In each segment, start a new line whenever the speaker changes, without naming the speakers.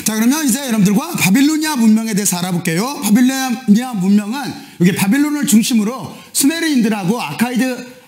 자, 그러면 이제 여러분들과 바빌로니아 문명에 대해서 알아볼게요. 바빌로니아 문명은 여기 바빌론을 중심으로 수메르인들하고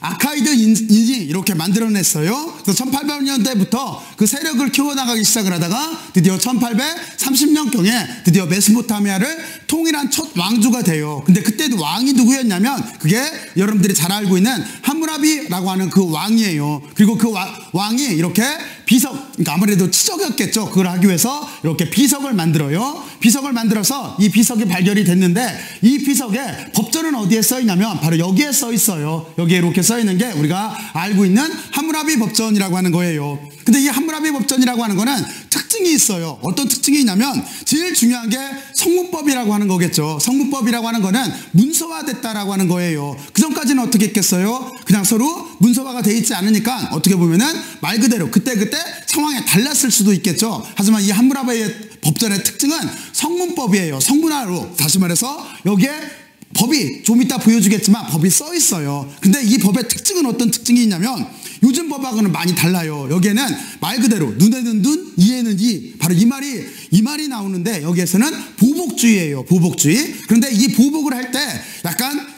아카이드인이 이렇게 만들어냈어요. 그래서 1800년대부터 그 세력을 키워나가기 시작을 하다가 드디어 1830년경에 드디어 메소포타미아를 통일한 첫 왕조가 돼요. 근데 그때도 왕이 누구였냐면 그게 여러분들이 잘 알고 있는 함무라비라고 하는 그 왕이에요. 그리고 그 왕이 이렇게 비석, 그러니까 아무래도 치적이었겠죠. 그걸 하기 위해서 이렇게 비석을 만들어요. 비석을 만들어서 이 비석이 발견이 됐는데 이 비석에 법전은 어디에 써 있냐면 바로 여기에 써 있어요. 여기에 이렇게 써 있는 게 우리가 알고 있는 함무라비 법전이라고 하는 거예요. 근데 이 함무라비 법전이라고 하는 거는 특징이 있어요. 어떤 특징이 있냐면 제일 중요한 게 성문법이라고 하는 거겠죠. 성문법이라고 하는 거는 문서화됐다라고 하는 거예요. 그 전까지는 어떻게 했겠어요? 그냥 서로 문서화가 돼 있지 않으니까 어떻게 보면은 말 그대로 그때그때 상황에 달랐을 수도 있겠죠. 하지만 이 함무라비 법전의 특징은 성문법이에요. 성문화로, 다시 말해서 여기에 법이 좀 이따 보여주겠지만 법이 써 있어요. 근데 이 법의 특징은 어떤 특징이 있냐면 요즘 법하고는 많이 달라요. 여기에는 말 그대로 눈에는 눈, 이에는 이, 바로 이 말이 나오는데 여기에서는 보복주의예요. 보복주의. 그런데 이 보복을 할 때 약간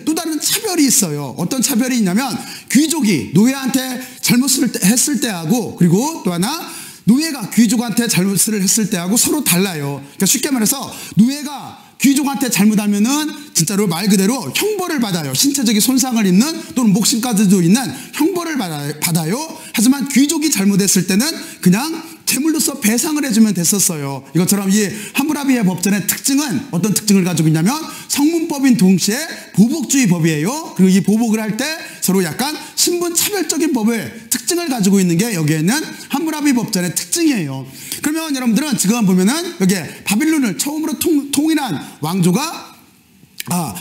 또 다른 차별이 있어요. 어떤 차별이 있냐면 귀족이 노예한테 잘못을 했을 때하고 그리고 또 하나 노예가 귀족한테 잘못을 했을 때하고 서로 달라요. 그러니까 쉽게 말해서 노예가 귀족한테 잘못하면은 진짜로 말 그대로 형벌을 받아요. 신체적인 손상을 입는 또는 목숨까지도 있는 형벌을 받아요. 하지만 귀족이 잘못했을 때는 그냥 제물로서 배상을 해주면 됐었어요. 이것처럼 이 함무라비의 법전의 특징은 어떤 특징을 가지고 있냐면 성문법인 동시에 보복주의 법이에요. 그리고 이 보복을 할 때 서로 약간 신분차별적인 법을 특징을 가지고 있는 게 여기에는 함무라비 법전의 특징이에요. 그러면 여러분들은 지금 보면은 여기에 바빌론을 처음으로 통일한 왕조가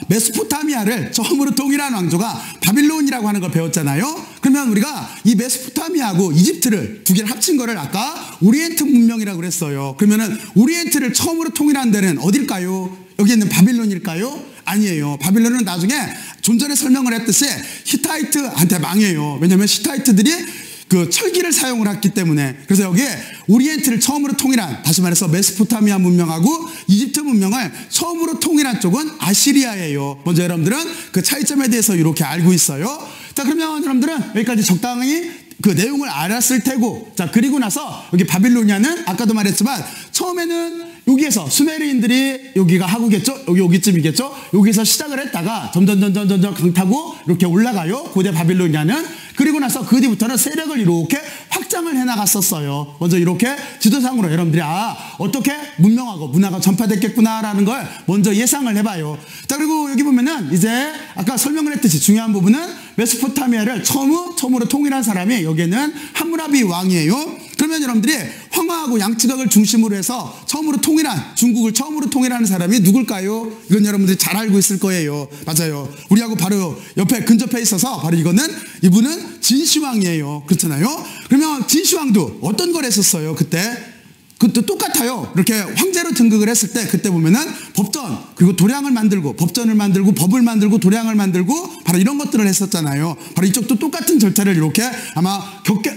메소포타미아를 처음으로 통일한 왕조가 바빌론이라고 하는 걸 배웠잖아요. 그러면 우리가 이 메소포타미아하고 이집트를 두 개를 합친 거를 아까 오리엔트 문명이라고 그랬어요. 그러면은 오리엔트를 처음으로 통일한 데는 어딜까요? 여기 있는 바빌론일까요? 아니에요. 바빌론은 나중에 좀 전에 설명을 했듯이 히타이트한테 망해요. 왜냐하면 히타이트들이 그 철기를 사용을 했기 때문에. 그래서 여기에 오리엔트를 처음으로 통일한, 다시 말해서 메소포타미아 문명하고 이집트 문명을 처음으로 통일한 쪽은 아시리아예요. 먼저 여러분들은 그 차이점에 대해서 이렇게 알고 있어요. 자, 그러면 여러분들은 여기까지 적당히 그 내용을 알았을 테고, 자, 그리고 나서 여기 바빌로니아는 아까도 말했지만 처음에는 여기에서 수메르인들이 여기가 하구겠죠? 여기쯤이겠죠? 여기서 시작을 했다가 점점 강타고 이렇게 올라가요. 고대 바빌로니아는. 그리고 나서 그 뒤부터는 세력을 이렇게 확장을 해나갔었어요. 먼저 이렇게 지도상으로 여러분들이 어떻게 문명하고 문화가 전파됐겠구나라는 걸 먼저 예상을 해봐요. 자, 그리고 여기 보면은 이제 아까 설명을 했듯이 중요한 부분은 메소포타미아를 처음으로 통일한 사람이 여기에는 함무라비 왕이에요. 그러면 여러분들이 황하고 양치각을 중심으로 해서 처음으로 통일한, 중국을 처음으로 통일하는 사람이 누굴까요? 이건 여러분들이 잘 알고 있을 거예요. 맞아요. 우리하고 바로 옆에 근접해 있어서 바로 이분은 진시황이에요. 그렇잖아요. 그러면 진시황도 어떤 걸 했었어요? 그것도 똑같아요. 이렇게 황제로 등극을 했을 때 그때 보면은 법전, 그리고 도량을 만들고 법전을 만들고 법을 만들고 도량을 만들고 바로 이런 것들을 했었잖아요. 바로 이쪽도 똑같은 절차를 이렇게 아마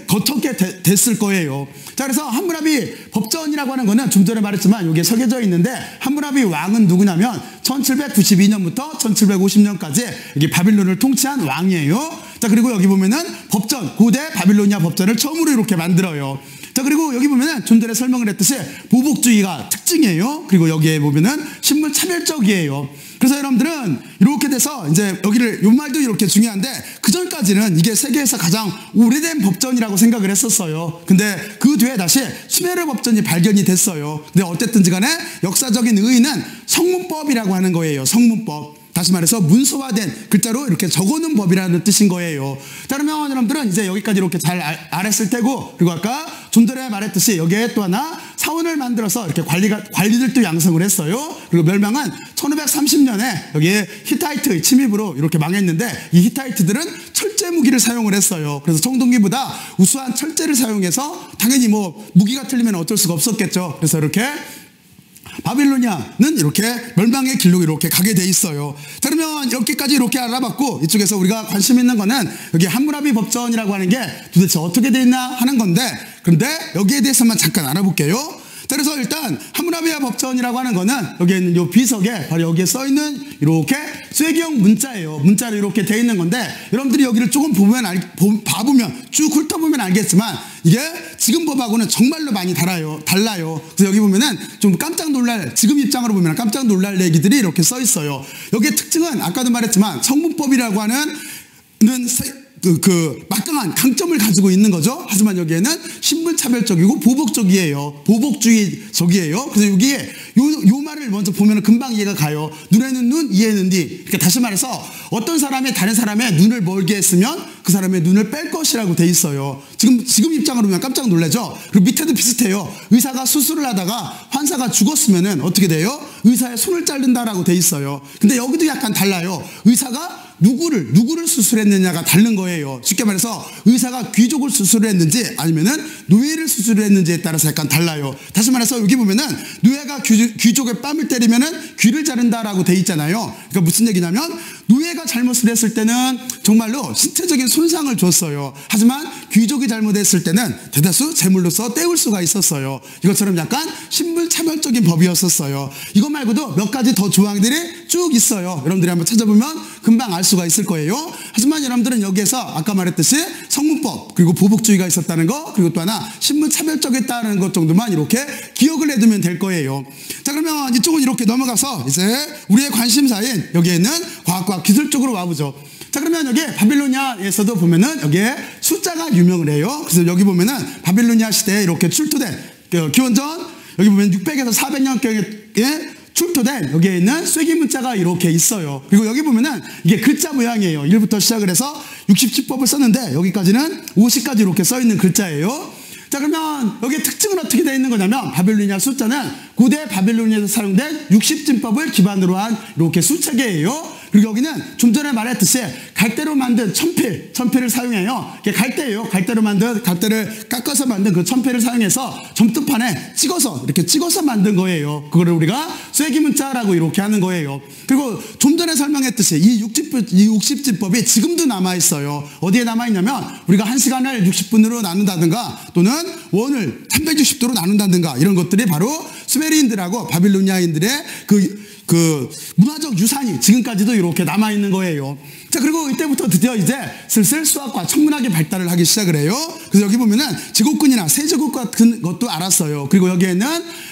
거쳤게 됐을 거예요. 자, 그래서 함무라비 법전이라고 하는 거는 좀 전에 말했지만 여기에 새겨져 있는데 함무라비 왕은 누구냐면 1792년부터 1750년까지 여기 바빌론을 통치한 왕이에요. 자, 그리고 여기 보면은 법전, 고대 바빌로니아 법전을 처음으로 이렇게 만들어요. 자, 그리고 여기 보면은 좀 전에 설명을 했듯이 보복주의가 특징이에요. 그리고 여기에 보면은 신분 차별적이에요. 그래서 여러분들은 이렇게 돼서 이제 요 말도 이렇게 중요한데 그 전까지는 이게 세계에서 가장 오래된 법전이라고 생각을 했었어요. 근데 그 뒤에 다시 수메르 법전이 발견이 됐어요. 근데 어쨌든지 간에 역사적인 의의는 성문법이라고 하는 거예요. 성문법. 다시 말해서 문서화된 글자로 이렇게 적어놓은 법이라는 뜻인 거예요. 자, 그러면 여러분들은 이제 여기까지 이렇게 잘 알았을 테고, 그리고 아까 좀 전에 말했듯이 여기에 또 하나 사원을 만들어서 이렇게 관리들도 양성을 했어요. 그리고 멸망은 1530년에 여기에 히타이트의 침입으로 이렇게 망했는데 이 히타이트들은 철제 무기를 사용을 했어요. 그래서 청동기보다 우수한 철제를 사용해서 당연히 뭐 무기가 틀리면 어쩔 수가 없었겠죠. 그래서 이렇게 바빌로니아는 이렇게 멸망의 길로 이렇게 가게 돼 있어요. 자, 그러면 여기까지 이렇게 알아봤고, 이쪽에서 우리가 관심 있는 거는 여기 함무라비 법전이라고 하는 게 도대체 어떻게 돼 있나 하는 건데, 그런데 여기에 대해서만 잠깐 알아볼게요. 자, 그래서 일단 하무라비와 법전이라고 하는 거는 여기에 있는 요 비석에 바로 여기에 써 있는 이렇게 쐐기형 문자예요. 문자로 이렇게 돼 있는 건데 여러분들이 여기를 조금 봐보면 쭉 훑어보면 알겠지만 이게 지금 법하고는 정말로 많이 달라요. 그래서 여기 보면은 좀 깜짝 놀랄, 지금 입장으로 보면 깜짝 놀랄 얘기들이 이렇게 써 있어요. 여기의 특징은 아까도 말했지만 성문법이라고 하는 막강한 강점을 가지고 있는 거죠. 하지만 여기에는 신분차별적이고 보복주의적이에요. 그래서 여기에 요 말을 먼저 보면 금방 이해가 가요. 눈에는 눈, 이에는 이. 그러니까 다시 말해서 어떤 사람이 다른 사람의 눈을 멀게 했으면 그 사람의 눈을 뺄 것이라고 돼 있어요. 지금 입장으로 보면 깜짝 놀라죠. 그리고 밑에도 비슷해요. 의사가 수술을 하다가 환자가 죽었으면은 어떻게 돼요? 의사의 손을 자른다라고 돼 있어요. 근데 여기도 약간 달라요. 의사가 누구를 수술했느냐가 다른 거예요. 쉽게 말해서 의사가 귀족을 수술했는지 아니면은 노예를 수술했는지에 따라서 약간 달라요. 다시 말해서 여기 보면은 노예가 귀족의 뺨을 때리면은 귀를 자른다라고 돼 있잖아요. 그러니까 무슨 얘기냐면 노예가 잘못을 했을 때는 정말로 신체적인 손상을 줬어요. 하지만 귀족이 잘못했을 때는 대다수 제물로서 때울 수가 있었어요. 이것처럼 약간 신분차별적인 법이었었어요. 이거 말고도 몇 가지 더 조항들이 쭉 있어요. 여러분들이 한번 찾아보면 금방 알 수가 있을 거예요. 하지만 여러분들은 여기에서 아까 말했듯이 성문법 그리고 보복주의가 있었다는 거 그리고 또 하나 신분차별적이었다는 것 정도만 이렇게 기억을 해두면 될 거예요. 자, 그러면 이쪽은 이렇게 넘어가서 이제 우리의 관심사인 여기에 있는 과학과 기술 쪽으로 와보죠. 자, 그러면 여기 바빌로니아에서도 보면은 여기에 숫자가 유명을 해요. 그래서 여기 보면은 바빌로니아 시대에 이렇게 출토된 기원전 여기 보면 600에서 400년경에 출토된 여기에 있는 쐐기 문자가 이렇게 있어요. 그리고 여기 보면은 이게 글자 모양이에요. 1부터 시작을 해서 60지법을 썼는데 여기까지는 50까지 이렇게 써 있는 글자예요. 자, 그러면 여기에 특징은 어떻게 되어 있는 거냐면 바빌로니아 숫자는 고대 바빌로니아에서 사용된 60진법을 기반으로 한 이렇게 수체계예요. 그리고 여기는 좀 전에 말했듯이 갈대로 만든 천필을 사용해요. 이게 갈대예요. 갈대를 깎아서 만든 그 천필을 사용해서 점토판에 이렇게 찍어서 만든 거예요. 그거를 우리가 쐐기 문자라고 이렇게 하는 거예요. 그리고 좀 전에 설명했듯이 이 60진법이 지금도 남아있어요. 어디에 남아있냐면 우리가 1시간을 60분으로 나눈다든가 또는 원을 360도로 나눈다든가 이런 것들이 바로 수메리인들하고 바빌로니아인들의 그 문화적 유산이 지금까지도 이렇게 남아있는 거예요. 자, 그리고 이때부터 드디어 이제 슬슬 수학과 천문학이 발달을 하기 시작을 해요. 그래서 여기 보면은 제곱근이나 세제곱 같은 것도 알았어요. 그리고 여기에는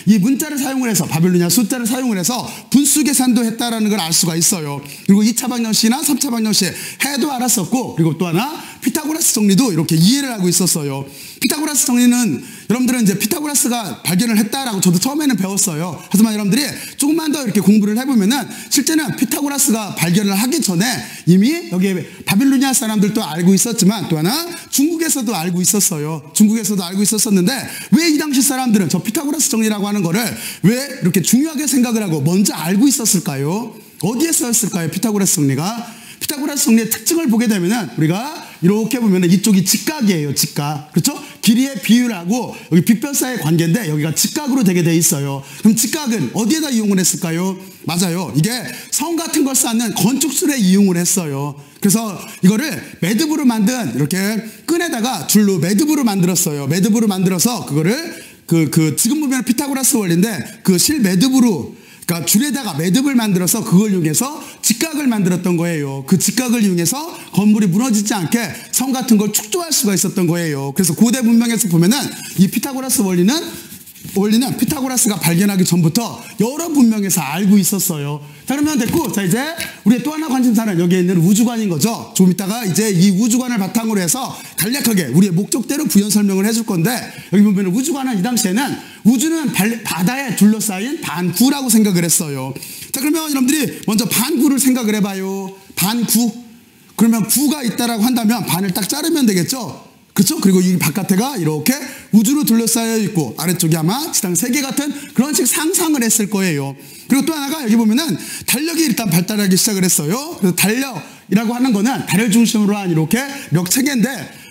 이 문자를 사용을 해서 바빌로니아 숫자를 사용을 해서 분수 계산도 했다라는 걸 알 수가 있어요. 그리고 2차 방정식이나 3차 방정식 해도 알았었고 그리고 또 하나 피타고라스 정리도 이렇게 이해를 하고 있었어요. 피타고라스 정리는 여러분들은 이제 피타고라스가 발견을 했다라고 저도 처음에는 배웠어요. 하지만 여러분들이 조금만 더 이렇게 공부를 해보면은 실제는 피타고라스가 발견을 하기 전에 이미 여기 바빌로니아 사람들도 알고 있었지만 또 하나 중국에서도 알고 있었어요. 중국에서도 알고 있었었는데 왜 이 당시 사람들은 저 피타고라스 정리라고 하는 거를 왜 이렇게 중요하게 생각을 하고 먼저 알고 있었을까요? 어디에 쓰였을까요? 피타고라스 정리가? 피타고라스 정리의 특징을 보게 되면은 우리가 이렇게 보면은 이쪽이 직각이에요. 직각. 그렇죠? 길이의 비율하고 여기 빗변사의 관계인데 여기가 직각으로 되게 돼 있어요. 그럼 직각은 어디에다 이용을 했을까요? 맞아요. 이게 성 같은 걸 쌓는 건축술에 이용을 했어요. 그래서 이거를 매듭으로 만든 이렇게 끈에다가 줄로 매듭으로 만들었어요. 매듭으로 만들어서 그거를 지금 보면 피타고라스 원리인데 그 실 매듭으로 그러니까 줄에다가 매듭을 만들어서 그걸 이용해서 직각을 만들었던 거예요. 그 직각을 이용해서 건물이 무너지지 않게 성 같은 걸 축조할 수가 있었던 거예요. 그래서 고대 문명에서 보면은 이 피타고라스 원리는 피타고라스가 발견하기 전부터 여러 문명에서 알고 있었어요. 자, 그러면 됐고, 자, 이제 우리의 또 하나 관심사는 여기에 있는 우주관인 거죠. 좀 이따가 이제 이 우주관을 바탕으로 해서 간략하게 우리의 목적대로 부연 설명을 해줄 건데, 여기 보면 우주관은 이 당시에는 우주는 바다에 둘러싸인 반구라고 생각을 했어요. 자, 그러면 여러분들이 먼저 반구를 생각을 해봐요. 반구. 그러면 구가 있다라고 한다면 반을 딱 자르면 되겠죠. 그렇죠? 그리고 이 바깥에가 이렇게 우주로 둘러싸여 있고 아래쪽이 아마 지상 세계 같은 그런 식 상상을 했을 거예요. 그리고 또 하나가 여기 보면은 달력이 일단 발달하기 시작을 했어요. 그래서 달력이라고 하는 거는 달을 중심으로 한 이렇게 력체계인데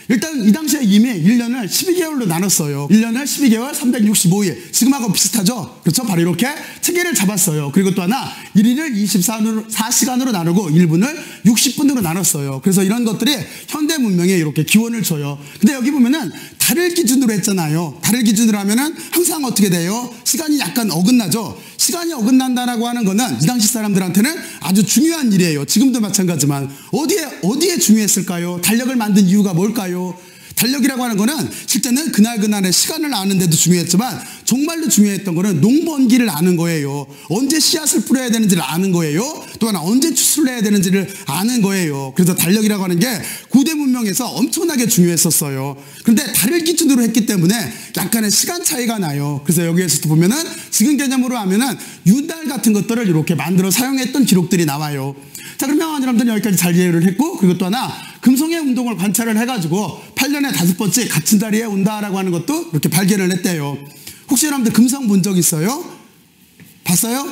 일단 이 당시에 이미 1년을 12개월로 나눴어요. 1년을 12개월 365일. 지금하고 비슷하죠? 그렇죠? 바로 이렇게 체계를 잡았어요. 그리고 또 하나 1일을 24시간으로 나누고 1분을 60분으로 나눴어요. 그래서 이런 것들이 현대 문명에 이렇게 기원을 줘요. 근데 여기 보면은 달을 기준으로 했잖아요. 달을 기준으로 하면은 항상 어떻게 돼요? 시간이 약간 어긋나죠? 시간이 어긋난다라고 하는 거는 이 당시 사람들한테는 아주 중요한 일이에요. 지금도 마찬가지지만 어디에 중요했을까요? 달력을 만든 이유가 뭘까요? 달력이라고 하는 거는 실제는 그날의 시간을 아는 데도 중요했지만 정말로 중요했던 거는 농번기를 아는 거예요. 언제 씨앗을 뿌려야 되는지를 아는 거예요. 또 하나 언제 추수를 해야 되는지를 아는 거예요. 그래서 달력이라고 하는 게 고대 문명에서 엄청나게 중요했었어요. 그런데 달을 기준으로 했기 때문에 약간의 시간 차이가 나요. 그래서 여기에서도 보면은 지금 개념으로 하면은 윤달 같은 것들을 이렇게 만들어 사용했던 기록들이 나와요. 자, 그러면 여러분들 여기까지 잘 이해를 했고, 그리고 또 하나 금성의 운동을 관찰을 해가지고 8년에 5번째 같은 자리에 온다라고 하는 것도 이렇게 발견을 했대요. 혹시 여러분들 금성 본 적 있어요? 봤어요?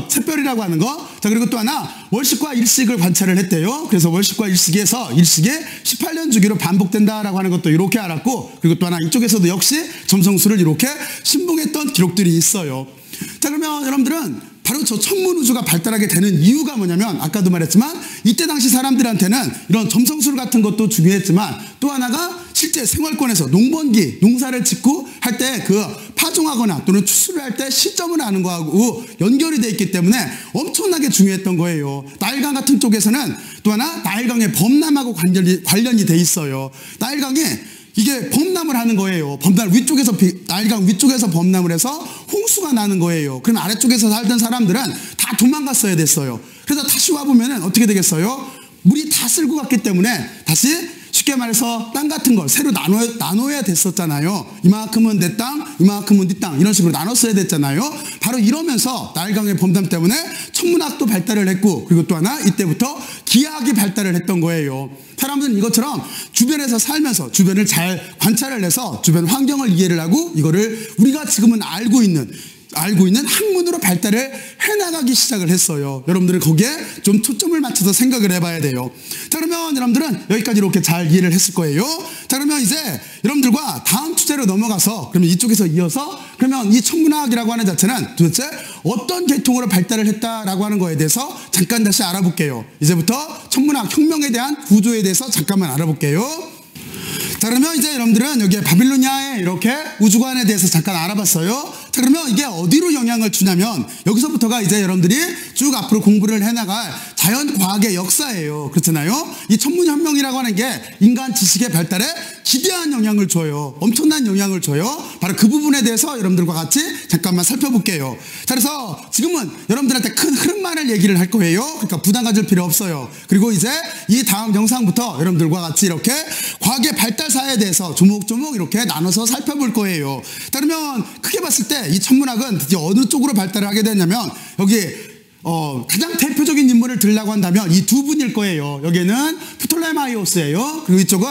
샛별이라고 하는 거. 자, 그리고 또 하나 월식과 일식을 관찰을 했대요. 그래서 월식과 일식에서 일식이 18년 주기로 반복된다라고 하는 것도 이렇게 알았고, 그리고 또 하나 이쪽에서도 역시 점성술을 이렇게 신봉했던 기록들이 있어요. 자, 그러면 여러분들은 바로 저 천문우주가 발달하게 되는 이유가 뭐냐면 아까도 말했지만 이때 당시 사람들한테는 이런 점성술 같은 것도 중요했지만 또 하나가 실제 생활권에서 농번기, 농사를 짓고 할 때 그 파종하거나 또는 추수를 할 때 시점을 아는 거하고 연결이 돼 있기 때문에 엄청나게 중요했던 거예요. 나일강 같은 쪽에서는 또 하나 나일강의 범람하고 관련이 돼 있어요. 나일강이 이게 범람을 하는 거예요. 나일강 위쪽에서 범람을 해서 홍수가 나는 거예요. 그럼 아래쪽에서 살던 사람들은 다 도망갔어야 됐어요. 그래서 다시 와보면은 어떻게 되겠어요? 물이 다 쓸고 갔기 때문에 다시 쉽게 말해서 땅 같은 걸 새로 나눠야 됐었잖아요. 이만큼은 내 땅, 이만큼은 네 땅, 이런 식으로 나눴어야 됐잖아요. 바로 이러면서 나일강의 범람 때문에 천문학도 발달을 했고, 그리고 또 하나 이때부터 기하학이 발달을 했던 거예요. 사람들은 이것처럼 주변에서 살면서 주변을 잘 관찰을 해서 주변 환경을 이해를 하고 이거를 우리가 지금은 알고 있는 학문으로 발달을 해나가기 시작을 했어요. 여러분들은 거기에 좀 초점을 맞춰서 생각을 해봐야 돼요. 자, 그러면 여러분들은 여기까지 이렇게 잘 이해를 했을 거예요. 자, 그러면 이제 여러분들과 다음 주제로 넘어가서 그러면 이쪽에서 이어서 그러면 이 천문학이라고 하는 자체는 도대체 어떤 계통으로 발달을 했다라고 하는 거에 대해서 잠깐 다시 알아볼게요. 이제부터 천문학 혁명에 대한 구조에 대해서 잠깐만 알아볼게요. 자, 그러면 이제 여러분들은 여기에 바빌로니아의 이렇게 우주관에 대해서 잠깐 알아봤어요. 자, 그러면 이게 어디로 영향을 주냐면 여기서부터가 이제 여러분들이 쭉 앞으로 공부를 해나갈 자연과학의 역사예요. 그렇잖아요. 이 천문혁명이라고 하는 게 인간 지식의 발달에 기대한 영향을 줘요. 엄청난 영향을 줘요. 바로 그 부분에 대해서 여러분들과 같이 잠깐만 살펴볼게요. 자, 그래서 지금은 여러분들한테 큰 흐름만을 얘기를 할 거예요. 그러니까 부담 가질 필요 없어요. 그리고 이제 이 다음 영상부터 여러분들과 같이 이렇게 과학의 발달사에 대해서 조목조목 이렇게 나눠서 살펴볼 거예요. 자, 그러면 크게 봤을 때 이 천문학은 드디어 어느 쪽으로 발달을 하게 되냐면 여기 가장 대표적인 인물을 들으려고 한다면 이 두 분일 거예요. 여기는 프톨레마이오스예요. 그리고 이쪽은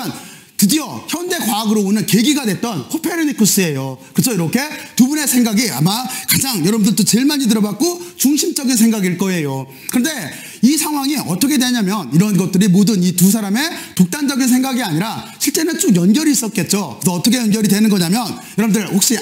드디어 현대 과학으로 오는 계기가 됐던 코페르니쿠스예요. 그렇죠? 이렇게 두 분의 생각이 아마 가장 여러분들도 제일 많이 들어봤고 중심적인 생각일 거예요. 그런데 이 상황이 어떻게 되냐면 이런 것들이 모든 이 두 사람의 독단적인 생각이 아니라 실제는 쭉 연결이 있었겠죠. 그래서 어떻게 연결이 되는 거냐면 여러분들 혹시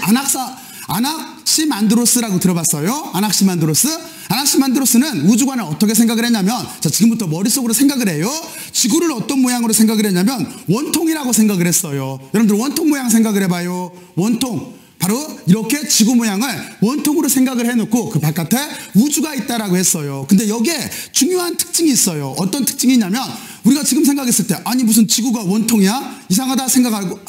아낙시만드로스라고 들어봤어요? 아낙시만드로스는 우주관을 어떻게 생각을 했냐면 자, 지금부터 머릿속으로 생각을 해요. 지구를 어떤 모양으로 생각을 했냐면 원통이라고 생각을 했어요. 여러분들 원통 모양 생각을 해봐요. 원통. 바로 이렇게 지구 모양을 원통으로 생각을 해놓고 그 바깥에 우주가 있다라고 했어요. 근데 여기에 중요한 특징이 있어요. 어떤 특징이 있냐면 우리가 지금 생각했을 때 아니 무슨 지구가 원통이야? 이상하다 생각하고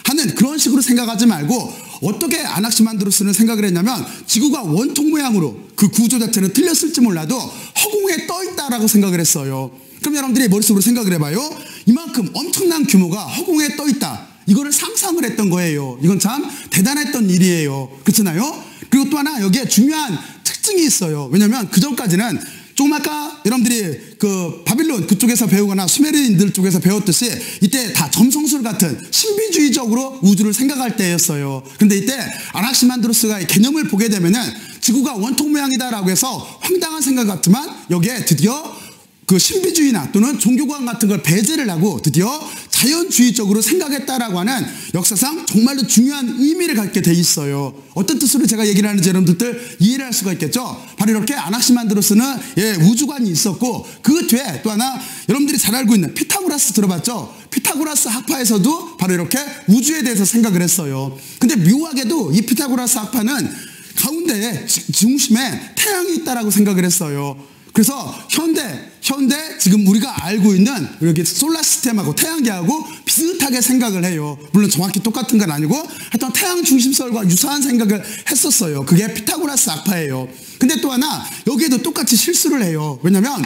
하는 그런 식으로 생각하지 말고 어떻게 아낙시만드로스는 생각을 했냐면 지구가 원통 모양으로 그 구조 자체는 틀렸을지 몰라도 허공에 떠 있다라고 생각을 했어요. 그럼 여러분들이 머릿속으로 생각을 해봐요. 이만큼 엄청난 규모가 허공에 떠 있다. 이거를 상상을 했던 거예요. 이건 참 대단했던 일이에요. 그렇잖아요? 그리고 또 하나 여기에 중요한 특징이 있어요. 왜냐면 그 전까지는 조금 아까 여러분들이 그 바빌론 그쪽에서 배우거나 수메르인들 쪽에서 배웠듯이 이때 다 점성술 같은 신비주의적으로 우주를 생각할 때였어요. 근데 이때 아낙시만드로스가 개념을 보게 되면은 지구가 원통 모양이다라고 해서 황당한 생각 같지만 여기에 드디어 그 신비주의나 또는 종교관 같은 걸 배제를 하고 드디어 자연주의적으로 생각했다라고 하는 역사상 정말로 중요한 의미를 갖게 돼 있어요. 어떤 뜻으로 제가 얘기를 하는지 여러분들 이해를 할 수가 있겠죠. 바로 이렇게 아낙시만드로스는 우주관이 있었고, 그 뒤에 또 하나 여러분들이 잘 알고 있는 피타고라스 들어봤죠? 피타고라스 학파에서도 바로 이렇게 우주에 대해서 생각을 했어요. 근데 묘하게도 이 피타고라스 학파는 가운데에 중심에 태양이 있다라고 생각을 했어요. 그래서 현대 지금 우리가 알고 있는 이렇게 솔라 시스템하고 태양계하고 비슷하게 생각을 해요. 물론 정확히 똑같은 건 아니고 하여튼 태양 중심설과 유사한 생각을 했었어요. 그게 피타고라스 학파예요. 근데 또 하나 여기에도 똑같이 실수를 해요. 왜냐면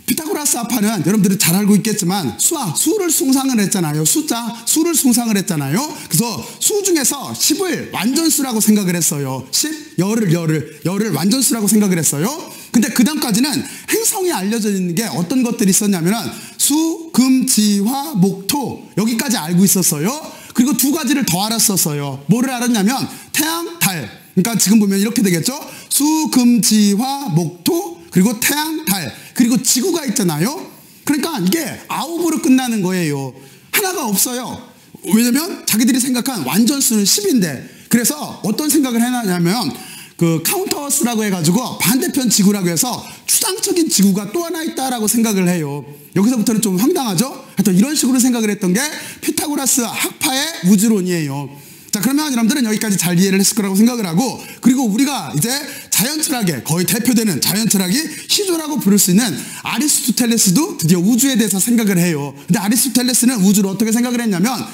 피타고라스 학파는 여러분들이 잘 알고 있겠지만 수를 숭상을 했잖아요. 수를 숭상을 했잖아요. 그래서 수 중에서 10을 완전수라고 생각을 했어요. 10, 열을 완전수라고 생각을 했어요. 근데 그 다음까지는 행성이 알려져 있는 게 어떤 것들이 있었냐면은 수, 금, 지, 화, 목, 토 여기까지 알고 있었어요. 그리고 두 가지를 더 알았었어요. 뭐를 알았냐면 태양, 달. 그러니까 지금 보면 이렇게 되겠죠. 수, 금, 지, 화, 목, 토 그리고 태양, 달 그리고 지구가 있잖아요. 그러니까 이게 9으로 끝나는 거예요. 하나가 없어요. 왜냐면 자기들이 생각한 완전수는 10인데 그래서 어떤 생각을 해놨냐면 그 카운터스라고 해가지고 반대편 지구라고 해서 추상적인 지구가 또 하나 있다라고 생각을 해요. 여기서부터는 좀 황당하죠? 하여튼 이런 식으로 생각을 했던 게 피타고라스 학파의 우주론이에요. 자, 그러면 여러분들은 여기까지 잘 이해를 했을 거라고 생각을 하고, 그리고 우리가 이제 자연철학의 거의 대표되는 자연철학이 시조라고 부를 수 있는 아리스토텔레스도 드디어 우주에 대해서 생각을 해요. 근데 아리스토텔레스는 우주를 어떻게 생각을 했냐면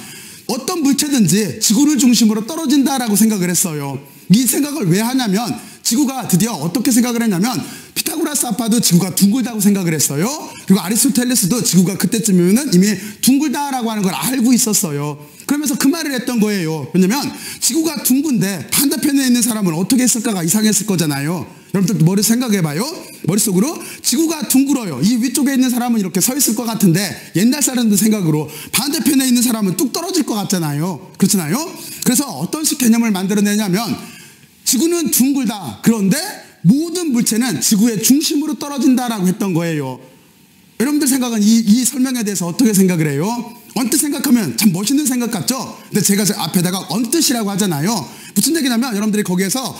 어떤 물체든지 지구를 중심으로 떨어진다라고 생각을 했어요. 이 생각을 왜 하냐면 지구가 드디어 어떻게 생각을 했냐면 피타고라스 학파도 지구가 둥글다고 생각을 했어요. 그리고 아리스토텔레스도 지구가 그때쯤이면 이미 둥글다라고 하는 걸 알고 있었어요. 그러면서 그 말을 했던 거예요. 왜냐면 지구가 둥근데 반대편에 있는 사람은 어떻게 했을까가 이상했을 거잖아요. 여러분들 머리 생각해봐요. 머릿속으로 지구가 둥글어요. 이 위쪽에 있는 사람은 이렇게 서 있을 것 같은데 옛날 사람들 생각으로 반대편에 있는 사람은 뚝 떨어질 것 같잖아요. 그렇잖아요. 그래서 어떤 식 개념을 만들어내냐면 지구는 둥글다. 그런데 모든 물체는 지구의 중심으로 떨어진다라고 했던 거예요. 여러분들 생각은 이 설명에 대해서 어떻게 생각을 해요? 언뜻 생각하면 참 멋있는 생각 같죠? 근데 제가 앞에다가 언뜻이라고 하잖아요. 무슨 얘기냐면 여러분들이 거기에서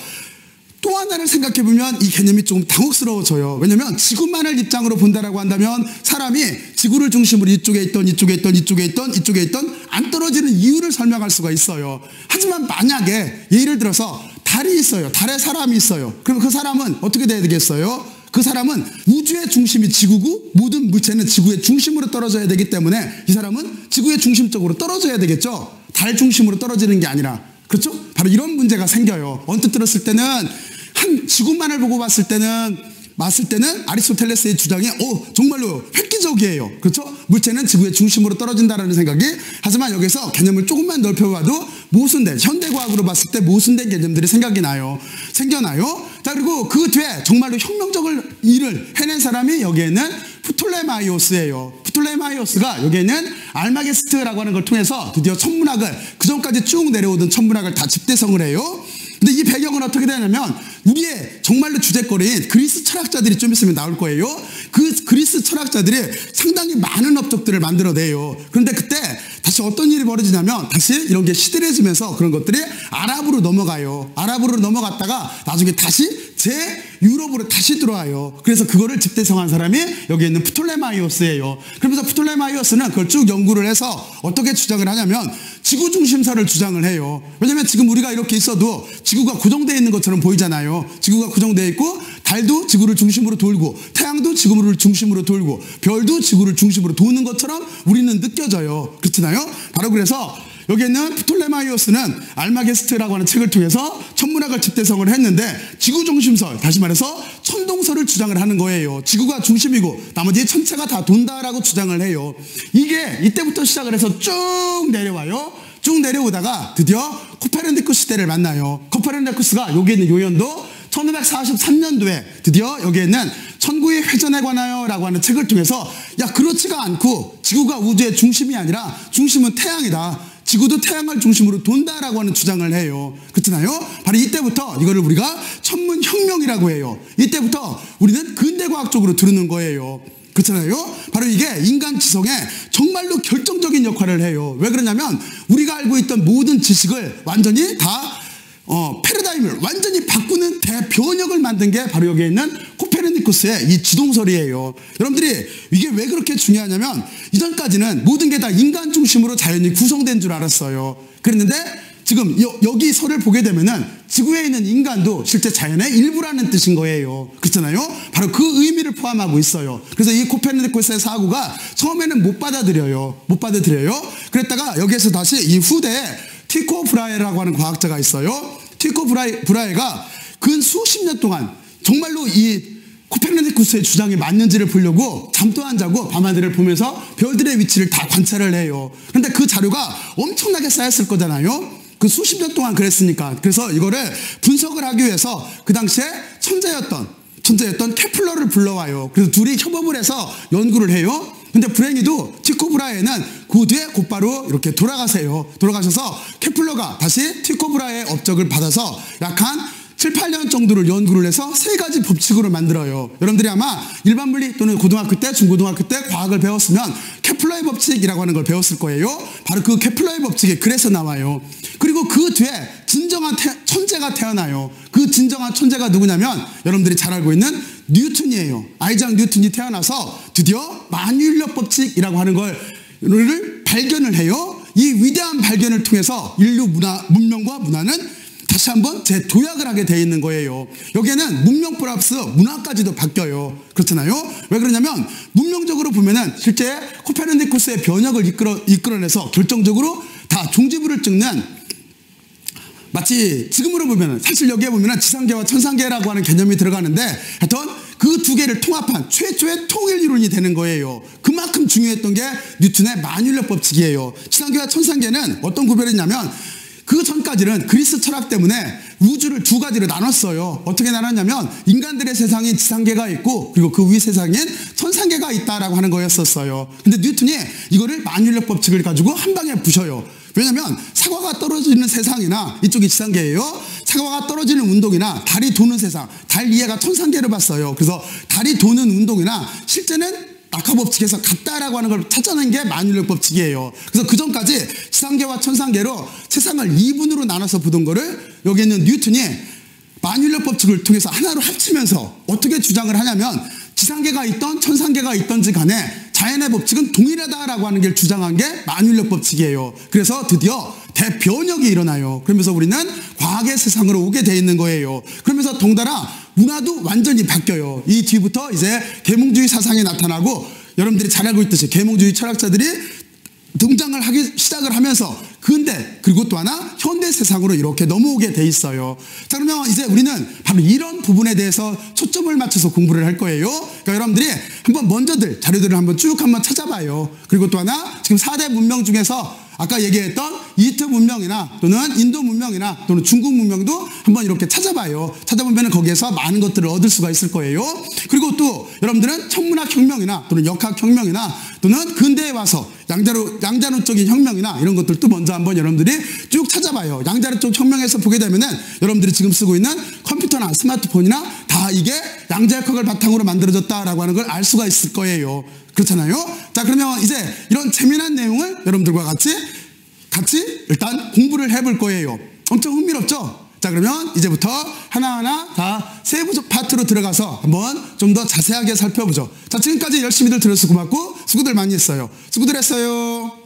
또 하나를 생각해보면 이 개념이 조금 당혹스러워져요. 왜냐면 지구만을 입장으로 본다라고 한다면 사람이 지구를 중심으로 이쪽에 있던 안 떨어지는 이유를 설명할 수가 있어요. 하지만 만약에 예를 들어서 달이 있어요. 달에 사람이 있어요. 그럼 그 사람은 어떻게 돼야 되겠어요? 그 사람은 우주의 중심이 지구고 모든 물체는 지구의 중심으로 떨어져야 되기 때문에 이 사람은 지구의 중심적으로 떨어져야 되겠죠. 달 중심으로 떨어지는 게 아니라. 그렇죠? 바로 이런 문제가 생겨요. 언뜻 들었을 때는 한 지구만을 보고 봤을 때는 아리스토텔레스의 주장이 정말로 획기적이에요. 그렇죠? 물체는 지구의 중심으로 떨어진다라는 생각이, 하지만 여기서 개념을 조금만 넓혀봐도 모순된, 현대과학으로 봤을 때 모순된 개념들이 생겨나요. 자, 그리고 그 뒤에 정말로 혁명적인 일을 해낸 사람이 여기에는 프톨레마이오스예요. 프톨레마이오스가 여기에는 알마게스트라고 하는 걸 통해서 드디어 천문학을, 그 전까지 쭉 내려오던 천문학을 다 집대성을 해요. 근데 이 배경은 어떻게 되냐면 우리의 정말로 주제거리인 그리스 철학자들이 좀 있으면 나올 거예요. 그 그리스 철학자들이 상당히 많은 업적들을 만들어내요. 그런데 그때 다시 어떤 일이 벌어지냐면 다시 이런 게 시들해지면서 그런 것들이 아랍으로 넘어가요. 아랍으로 넘어갔다가 나중에 다시 유럽으로 다시 들어와요. 그래서 그거를 집대성한 사람이 여기 있는 프톨레마이오스예요. 그러면서 프톨레마이오스는 그걸 쭉 연구를 해서 어떻게 주장을 하냐면 지구 중심설을 주장을 해요. 왜냐면 지금 우리가 이렇게 있어도 지구가 고정되어 있는 것처럼 보이잖아요. 지구가 고정되어 있고 달도 지구를 중심으로 돌고 태양도 지구를 중심으로 돌고 별도 지구를 중심으로 도는 것처럼 우리는 느껴져요. 그렇잖아요. 바로 그래서 여기에는 프톨레마이오스는 알마게스트라고 하는 책을 통해서 천문학을 집대성을 했는데 지구 중심설, 다시 말해서 천동설을 주장을 하는 거예요. 지구가 중심이고 나머지 천체가 다 돈다라고 주장을 해요. 이게 이때부터 시작을 해서 쭉 내려와요. 쭉 내려오다가 드디어 코페르니쿠스 시대를 만나요. 코페르니쿠스가 여기 있는 요연도 1543년도에 드디어 여기에 있는 천구의 회전에 관하여 라고 하는 책을 통해서 그렇지가 않고 지구가 우주의 중심이 아니라 중심은 태양이다. 지구도 태양을 중심으로 돈다라고 하는 주장을 해요. 그렇잖아요? 바로 이때부터 이거를 우리가 천문혁명이라고 해요. 이때부터 우리는 근대과학 쪽으로 들어오는 거예요. 그렇잖아요? 바로 이게 인간 지성의 정말 정말로 결정적인 역할을 해요. 왜 그러냐면 우리가 알고 있던 모든 지식을 완전히 다 패러다임을 완전히 바꾸는 대변혁을 만든 게 바로 여기에 있는 코페르니쿠스의 이 지동설이에요. 여러분들이 이게 왜 그렇게 중요하냐면 이전까지는 모든 게 다 인간 중심으로 자연이 구성된 줄 알았어요. 그랬는데 지금 여기 설을 보게 되면은 지구에 있는 인간도 실제 자연의 일부라는 뜻인 거예요. 그렇잖아요? 바로 그 의미를 포함하고 있어요. 그래서 이 코페르니쿠스의 사고가 처음에는 못 받아들여요. 그랬다가 여기에서 다시 이 후대에 티코 브라헤라고 하는 과학자가 있어요. 티코 브라헤가 근 수십 년 동안 정말로 이 코페르니쿠스의 주장이 맞는지를 보려고 잠도 안 자고 밤하늘을 보면서 별들의 위치를 다 관찰을 해요. 그런데 그 자료가 엄청나게 쌓였을 거잖아요. 그 수십 년 동안 그랬으니까. 그래서 이거를 분석을 하기 위해서 그 당시에 천재였던 케플러를 불러와요. 그래서 둘이 협업을 해서 연구를 해요. 근데 불행히도 티코 브라헤는 그 뒤에 곧바로 이렇게 돌아가셔서 케플러가 다시 티코 브라헤의 업적을 받아서 약 한 7, 8년 정도를 연구를 해서 세 가지 법칙으로 만들어요. 여러분들이 아마 일반 물리 또는 고등학교 때, 중고등학교 때 과학을 배웠으면 케플러의 법칙이라고 하는 걸 배웠을 거예요. 바로 그 케플러의 법칙이 그래서 나와요. 그리고 그 뒤에 진정한 천재가 태어나요. 그 진정한 천재가 누구냐면 여러분들이 잘 알고 있는 뉴턴이에요. 아이작 뉴턴이 태어나서 드디어 만유인력 법칙이라고 하는 걸 발견을 해요. 이 위대한 발견을 통해서 인류 문명과 문화는 다시 한번 재도약을 하게 돼 있는 거예요. 여기에는 문명 플러스 문화까지도 바뀌어요. 그렇잖아요. 왜 그러냐면 문명적으로 보면은 실제 코페르니쿠스의 변혁을 이끌어내서 결정적으로 다 종지부를 찍는, 마치 지금으로 보면은 사실 여기에 보면은 지상계와 천상계라고 하는 개념이 들어가는데 하여튼 그 두 개를 통합한 최초의 통일 이론이 되는 거예요. 그만큼 중요했던 게 뉴턴의 만유인력 법칙이에요. 지상계와 천상계는 어떤 구별이냐면 그 전까지는 그리스 철학 때문에 우주를 두 가지로 나눴어요. 어떻게 나눴냐면 인간들의 세상인 지상계가 있고 그리고 그 위 세상인 천상계가 있다라고 하는 거였었어요. 근데 뉴턴이 이거를 만유인력 법칙을 가지고 한 방에 부셔요. 왜냐면 사과가 떨어지는 세상이나 이쪽이 지상계예요. 사과가 떨어지는 운동이나 달이 도는 세상, 달 이해가 천상계를 봤어요. 그래서 달이 도는 운동이나 실제는 낙하 법칙에서 같다라고 하는 걸 찾아낸 게 만유인력 법칙이에요. 그래서 그 전까지 지상계와 천상계로 세상을 2분으로 나눠서 보던 거를 여기 있는 뉴턴이 만유인력 법칙을 통해서 하나로 합치면서 어떻게 주장을 하냐면 지상계가 있던 천상계가 있던지 간에 자연의 법칙은 동일하다라고 하는 게 주장한 게 만유인력 법칙이에요. 그래서 드디어 대변혁이 일어나요. 그러면서 우리는 과학의 세상으로 오게 돼 있는 거예요. 그러면서 덩달아 문화도 완전히 바뀌어요. 이 뒤부터 이제 계몽주의 사상이 나타나고 여러분들이 잘 알고 있듯이 계몽주의 철학자들이 등장을 시작을 하면서 근대 그리고 또 하나 현대 세상으로 이렇게 넘어오게 돼 있어요. 자, 그러면 이제 우리는 바로 이런 부분에 대해서 초점을 맞춰서 공부를 할 거예요. 그러니까 여러분들이 한번 먼저들 자료들을 한번 쭉 한번 찾아봐요. 그리고 또 하나 지금 4대 문명 중에서 아까 얘기했던 이집트 문명이나 또는 인도 문명이나 또는 중국 문명도 한번 이렇게 찾아봐요. 찾아보면 거기에서 많은 것들을 얻을 수가 있을 거예요. 그리고 또 여러분들은 천문학 혁명이나 또는 역학 혁명이나 또는 근대에 와서 양자론적인 혁명이나 이런 것들도 먼저 한번 여러분들이 쭉 찾아봐요. 양자론적 혁명에서 보게 되면은 여러분들이 지금 쓰고 있는 컴퓨터나 스마트폰이나 다 이게 양자역학을 바탕으로 만들어졌다라고 하는 걸 알 수가 있을 거예요. 그렇잖아요. 자, 그러면 이제 이런 재미난 내용을 여러분들과 같이 일단 공부를 해볼 거예요. 엄청 흥미롭죠? 자, 그러면 이제부터 하나하나 다 세부적 파트로 들어가서 한번 좀 더 자세하게 살펴보죠. 자, 지금까지 열심히들 들어서 고맙고 수고들 많이 했어요. 수고들 했어요.